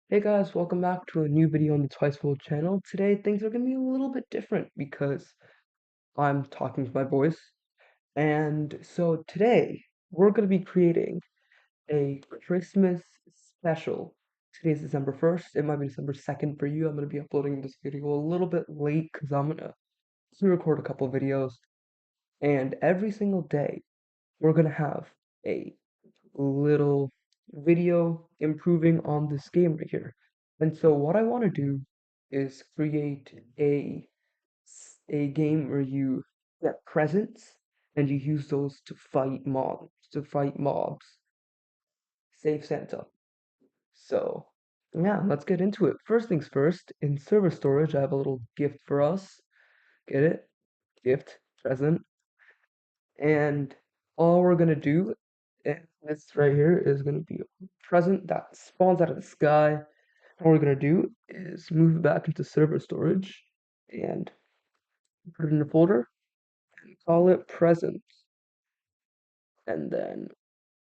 Hey guys, welcome back to a new video on the Twicefold channel. Today things are going to be a little bit different because I'm talking to my voice. And so today we're going to be creating a Christmas special. Today's December 1st. It might be December 2nd for you. I'm going to be uploading this video a little bit late because I'm going to record a couple videos. And every single day we're going to have a little video improving on this game right here. And so what I want to do is create a game where you get presents and you use those to fight mobs. Save Santa. So yeah, let's get into it. First things first, in server storage, I have a little gift for us. Get it? Gift, present. And all we're gonna do, this right here is gonna be a present that spawns out of the sky. All we're gonna do is move it back into server storage and put it in a folder and call it present. And then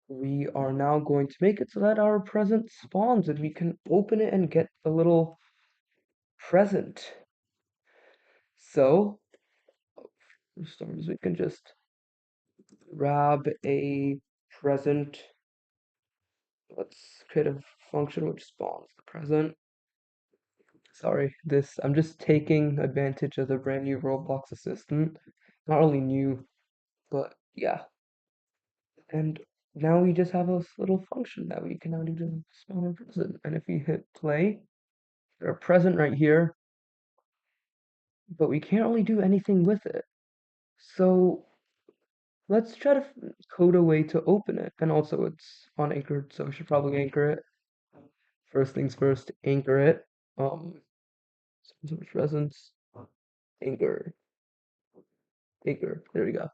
we are now going to make it so that our present spawns and we can open it and get the little present. So, for starters, we can just grab a present. Let's create a function which spawns the present. Sorry, I'm just taking advantage of the brand new Roblox assistant. Not really new, but yeah. And now we just have this little function that we can now do to spawn a present. And if we hit play, there's a present right here, but we can't really do anything with it. So let's try to code a way to open it. And also it's unanchored, so we should probably anchor it. First things first, anchor it. Um, presents, anchor, anchor. There we go.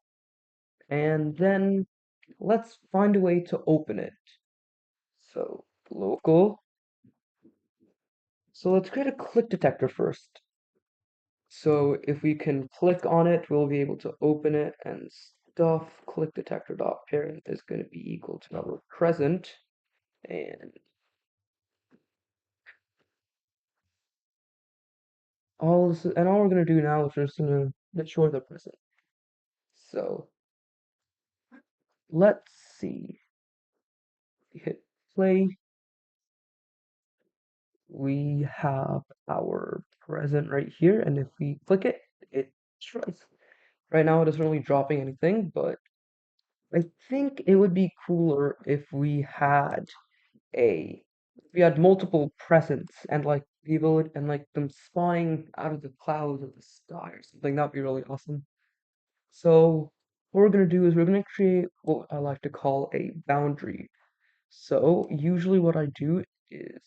And then let's find a way to open it. So local. So let's create a click detector first. So if we can click on it, we'll be able to open it and stuff. Click detector dot parent is going to be equal to our present, and all this, and all we're going to do now is we're just going to destroy the present. So let's see. Hit play. We have our present right here, and if we click it, it destroys. Right now it isn't really dropping anything, but I think it would be cooler if we had multiple presents and like the ability and like them spawning out of the clouds of the sky or something. That'd be really awesome. So what we're gonna do is we're gonna create what I like to call a boundary. So usually what I do is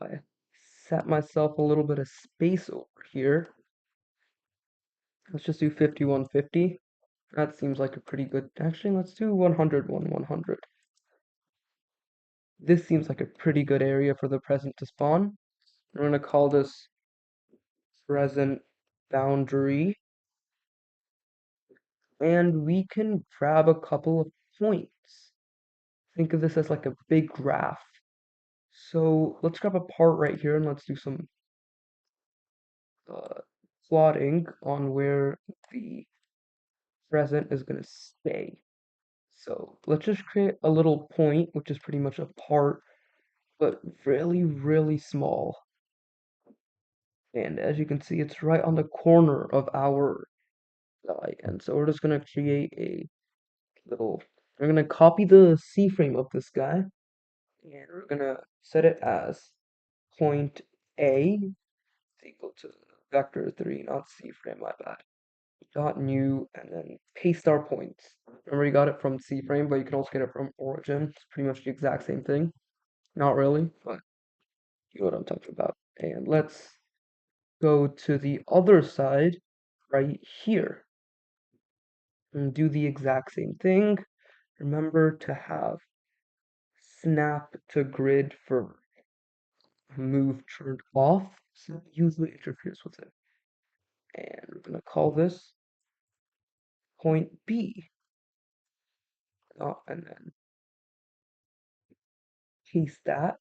I set myself a little bit of space over here. Let's just do 5150. That seems like a pretty good. Actually, let's do 100. This seems like a pretty good area for the present to spawn. I'm gonna call this present boundary, and we can grab a couple of points. Think of this as like a big graph. So let's grab a part right here and let's do some uh, plotting on where the present is gonna stay. So let's just create a little point, which is pretty much a part, but really, really small. And as you can see, it's right on the corner of our guy. And so we're just gonna create a little, we're gonna copy the C frame of this guy, and we're gonna set it as point A is equal to vector 3, not C frame, my bad. Dot new, and then paste our points. Remember, you got it from C frame, but you can also get it from origin. It's pretty much the exact same thing. Not really, but you know what I'm talking about. And let's go to the other side right here and do the exact same thing. Remember to have snap to grid for move turned off, so it usually interferes with it. And we're gonna call this point B. And then paste that.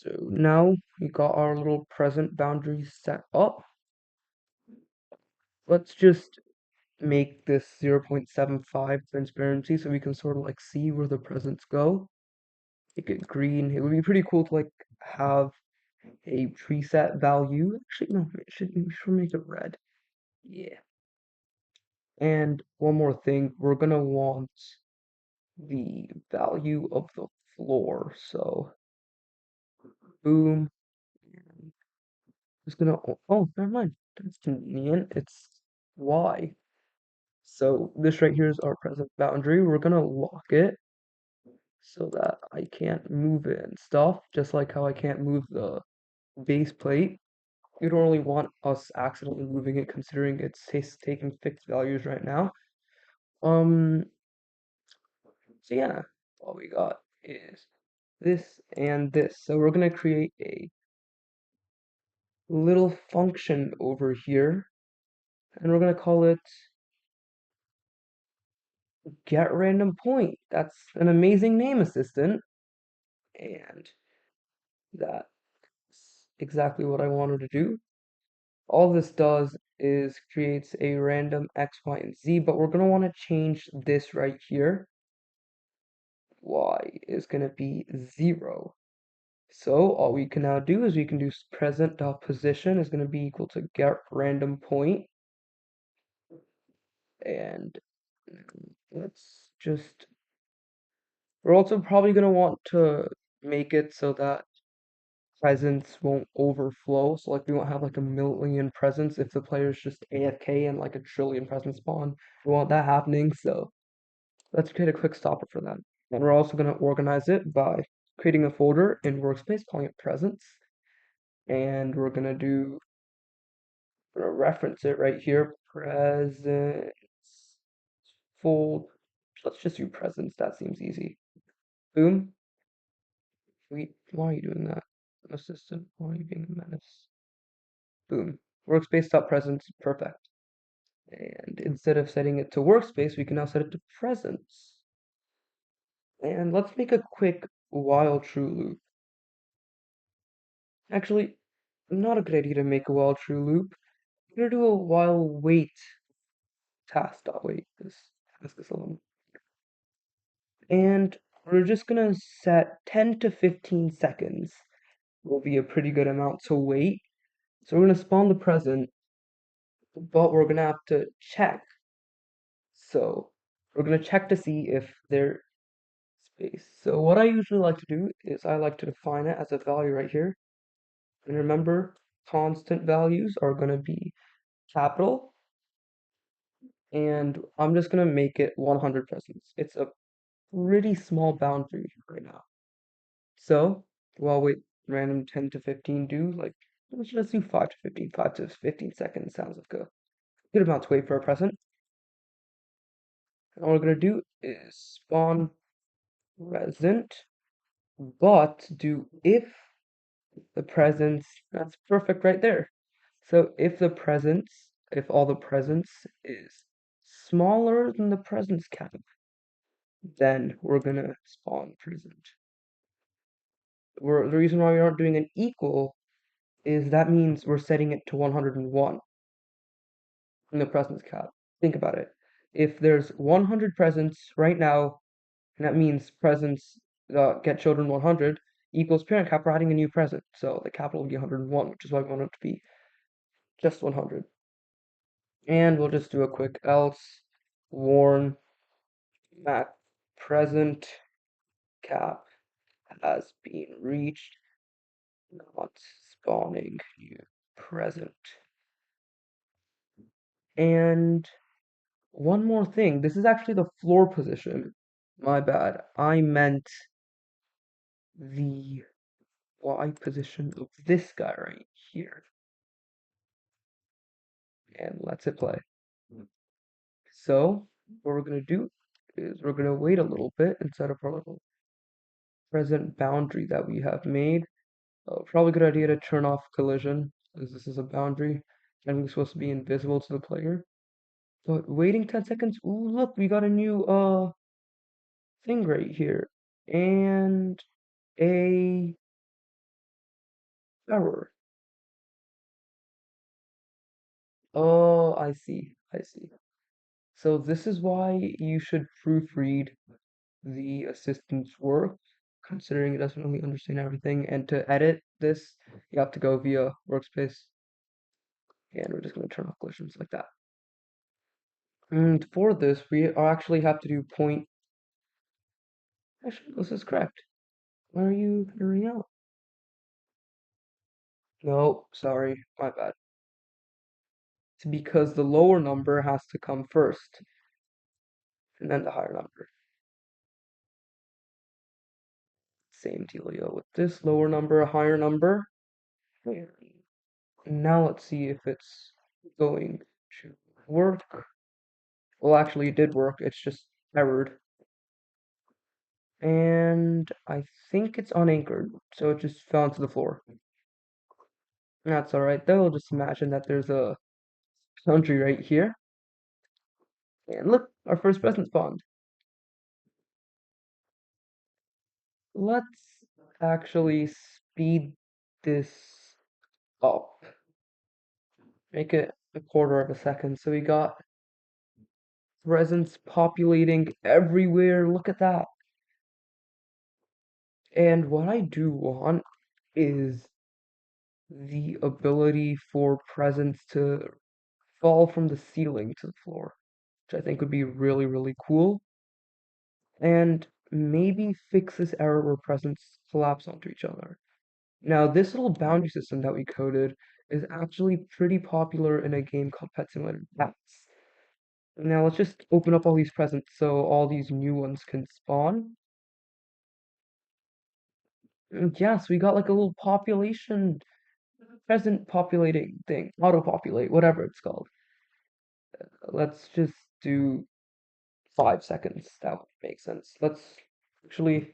So now we got our little present boundary set up. Let's just make this 0.75 transparency so we can sort of like see where the presents go. Make it green. It would be pretty cool to like have a preset value. Actually, no, we should make it red. Yeah. And one more thing, we're gonna want the value of the floor. So boom. Just gonna never mind. That's convenient. It's Y. So this right here is our present boundary. We're gonna lock it so that I can't move it and stuff, just like how I can't move the base plate. You don't really want us accidentally moving it considering it's taking fixed values right now. Um, so yeah, all we got is this and this. So we're gonna create a little function over here, and we're gonna call it get random point. That's an amazing name, assistant. And that's exactly what I wanted to do. All this does is creates a random x, y, and z, but we're going to want to change this right here. Y is going to be 0. So all we can now do is we can do present.position is going to be equal to get random point. And let's just, we're also probably going to want to make it so that presents won't overflow. So like we won't have like a million presents if the player's just AFK and like a trillion presents spawn. We want that happening, so let's create a quick stopper for that. And we're also gonna organize it by creating a folder in workspace, calling it presents. And we're gonna reference it right here, presents fold. Let's just do presents, that seems easy. Boom. Wait, why are you doing that? Assistant, why are you being a menace? Boom. Workspace.presence, perfect. And instead of setting it to workspace, we can now set it to presence. And let's make a quick while true loop. Actually, not a good idea to make a while true loop. We're gonna do a while wait task.wait. This task is alone. And we're just gonna set 10 to 15 seconds will be a pretty good amount to wait. So we're gonna spawn the present, but we're gonna have to check. So we're gonna check to see if there space. So what I usually like to do is I like to define it as a value right here. And remember, constant values are going to be capital. And I'm just going to make it 100 presents. It's a pretty small boundary right now. So while wait random 10 to 15 do, like, let's just do 5 to 15. 5 to 15 seconds sounds like a good amount to wait for a present. And all we're going to do is spawn present, but do if the presence, that's perfect right there. So if all the presence is smaller than the presence cap, then we're gonna spawn present. The reason why we aren't doing an equal is that means we're setting it to 101 in the presence cap. Think about it. If there's 100 presents right now, and that means presents get children 100 equals parent cap, we're adding a new present. So the capital will be 101, which is why we want it to be just 100. And we'll just do a quick else warn that present cap has been reached, not spawning new present. And one more thing, this is actually the floor position. My bad. I meant the Y position of this guy right here. And let's hit play. So what we're gonna do is we're gonna wait a little bit and set up our little present boundary that we have made. Probably a good idea to turn off collision, as this is a boundary, and we're supposed to be invisible to the player. But waiting 10 seconds, ooh, look, we got a new thing right here. And a error. Oh, I see. I see. So this is why you should proofread the assistant's work, considering it doesn't really understand everything. And to edit this, you have to go via workspace. And we're just going to turn off collisions like that. And for this, we actually have to do point. Actually, this is correct. Why are you figuring out? No, sorry, my bad. It's because the lower number has to come first, and then the higher number. Same dealio with this lower number, a higher number. And now let's see if it's going to work. Well, actually, it did work. It's just errored. And I think it's unanchored, so it just fell into the floor. That's all right, though. Just imagine that there's a country right here. And look, our first present spawned. Let's actually speed this up. Make it a quarter of a second. So we got presents populating everywhere. Look at that. And what I do want is the ability for presents to fall from the ceiling to the floor, which I think would be really, really cool. And maybe fix this error where presents collapse onto each other. Now, this little boundary system that we coded is actually pretty popular in a game called Pet Simulator Cats. Now, let's just open up all these presents so all these new ones can spawn. And yes, we got like a little population, present populating thing, auto-populate, whatever it's called. Let's just do 5 seconds. That would make sense. Let's actually,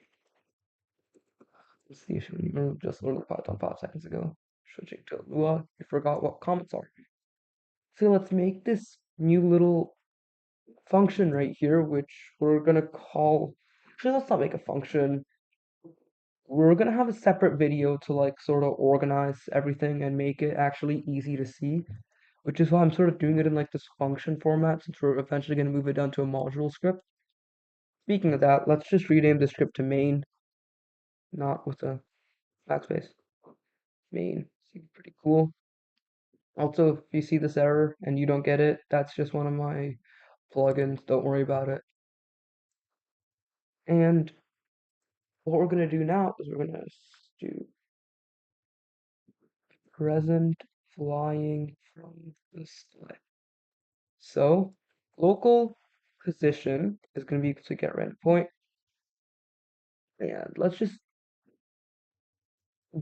let's see, should we just literally Python 5 seconds ago. Switching to Lua, you forgot what comments are. So let's make this new little function right here, which we're gonna call, actually let's not make a function. We're gonna have a separate video to like sort of organize everything and make it actually easy to see, which is why I'm sort of doing it in like this function format since we're eventually gonna move it down to a module script. Speaking of that, let's just rename the script to main, not with a backspace. Main seems pretty cool. Also, if you see this error and you don't get it, that's just one of my plugins. Don't worry about it. And what we're going to do now is we're going to do present flying from the sky. So local position is going to be equal to get random point. And let's just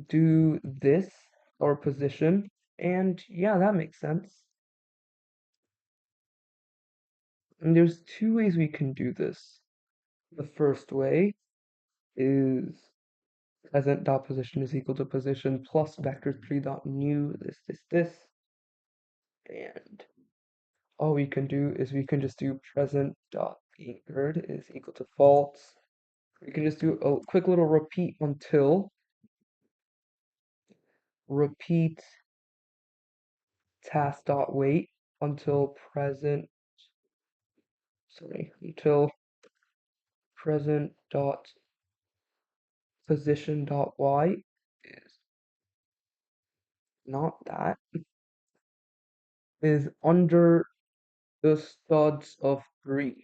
do this, or position. And yeah, that makes sense. And there's two ways we can do this. The first way is present dot position is equal to position plus vector3 dot new this. And all we can do is we can just do present dot anchored is equal to false. We can just do a quick little repeat until repeat task dot wait until present, sorry, until present dot position dot y is not that, is under the studs of 3.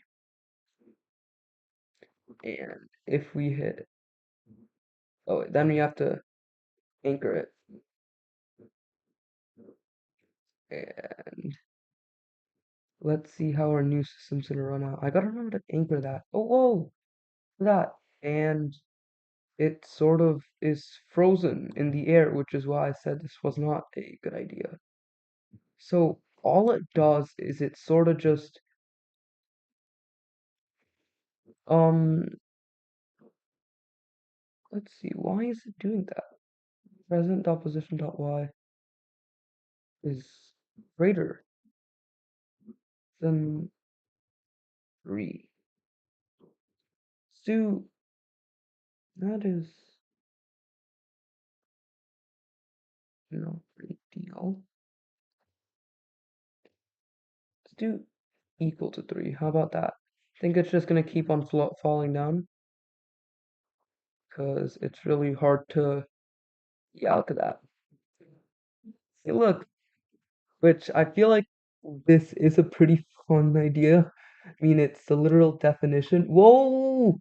And if we hit, oh, wait, then we have to anchor it. And let's see how our new system's gonna run out. I gotta remember to anchor that. Oh, whoa, that. And it sort of is frozen in the air, which is why I said this was not a good idea. So all it does is it sort of just, um, let's see, why is it doing that? Present dot position dot y is greater than 3. So that is No big deal. Let's do equal to 3. How about that? Think it's just gonna keep on falling down because it's really hard to. Yeah, look at that. Hey, look, which I feel like this is a pretty fun idea. I mean, it's the literal definition. Whoa!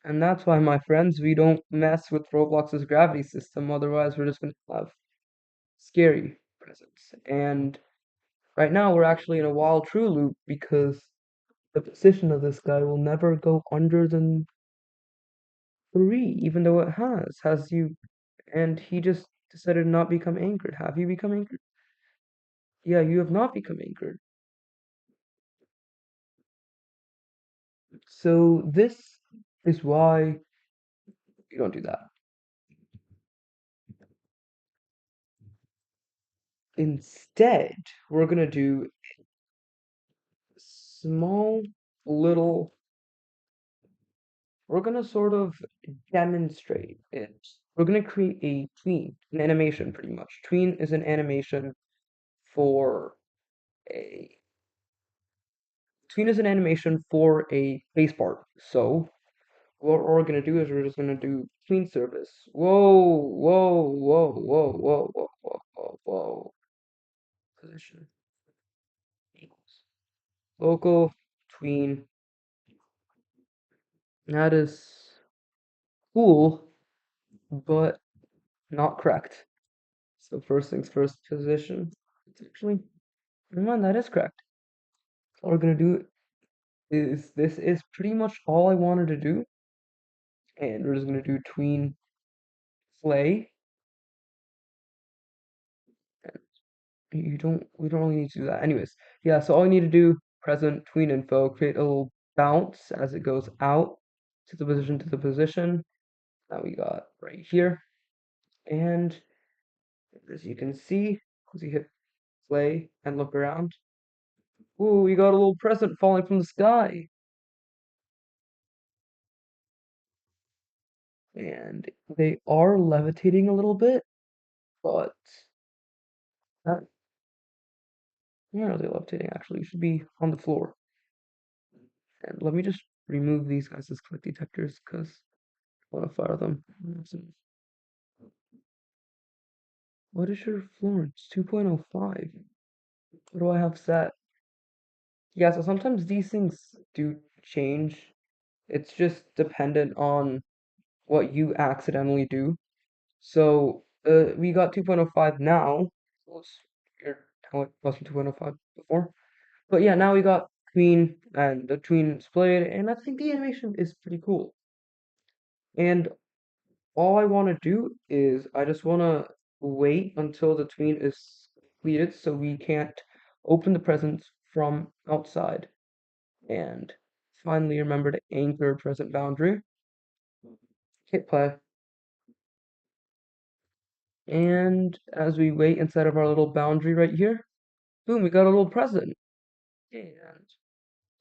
And that's why, my friends, we don't mess with Roblox's gravity system. Otherwise, we're just gonna have scary presents. And right now, we're actually in a while true loop because the position of this guy will never go under than 3, even though it has you, and he just decided to not become anchored. Have you become anchored? Yeah, you have not become anchored. So this is why you don't do that. Instead, we're gonna do small little, we're gonna sort of demonstrate it. We're gonna create a tween, an animation pretty much. Tween is an animation for a tween is an animation for a base part. So what we're gonna do is we're just gonna do tween service. Whoa, whoa, whoa, whoa, whoa, whoa, whoa, whoa, whoa. Position equals local tween. That is cool, but not correct. So first things first, position. It's actually, never mind, that is correct. All we're gonna do is this is pretty much all I wanted to do, and we're just gonna do tween play. We don't really need to do that. Anyways, yeah, so all you need to do, present tween info, create a little bounce as it goes out to the position to the position. That we got right here. And as you can see, as you hit play and look around, ooh, we got a little present falling from the sky. And they are levitating a little bit, but not, not really levitating actually. You should be on the floor. And let me just remove these guys as click detectors because I want to fire them. What is your Florence? 2.05. What do I have set? Yeah, so sometimes these things do change. It's just dependent on what you accidentally do. So we got 2.05 now. It was weird how it wasn't 2.05 before. But yeah, now we got tween and the tween splayed, and I think the animation is pretty cool. And all I want to do is I just want to wait until the tween is completed so we can't open the presents from outside. And finally remember to anchor present boundary. Hit play. And as we wait inside of our little boundary right here, boom, we got a little present. And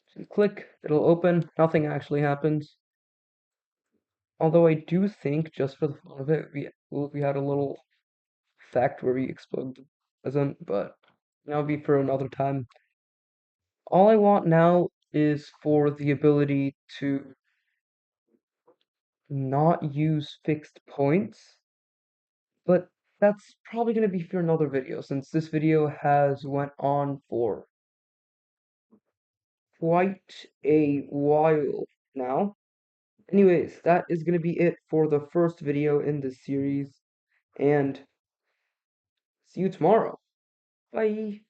so you click, it'll open, nothing actually happens. Although I do think, just for the fun of it, we had a little effect where we explode the present, but that'll be for another time. All I want now is for the ability to not use fixed points, but that's probably going to be for another video since this video has went on for quite a while now. Anyways, that is going to be it for the first video in this series, and see you tomorrow. Bye.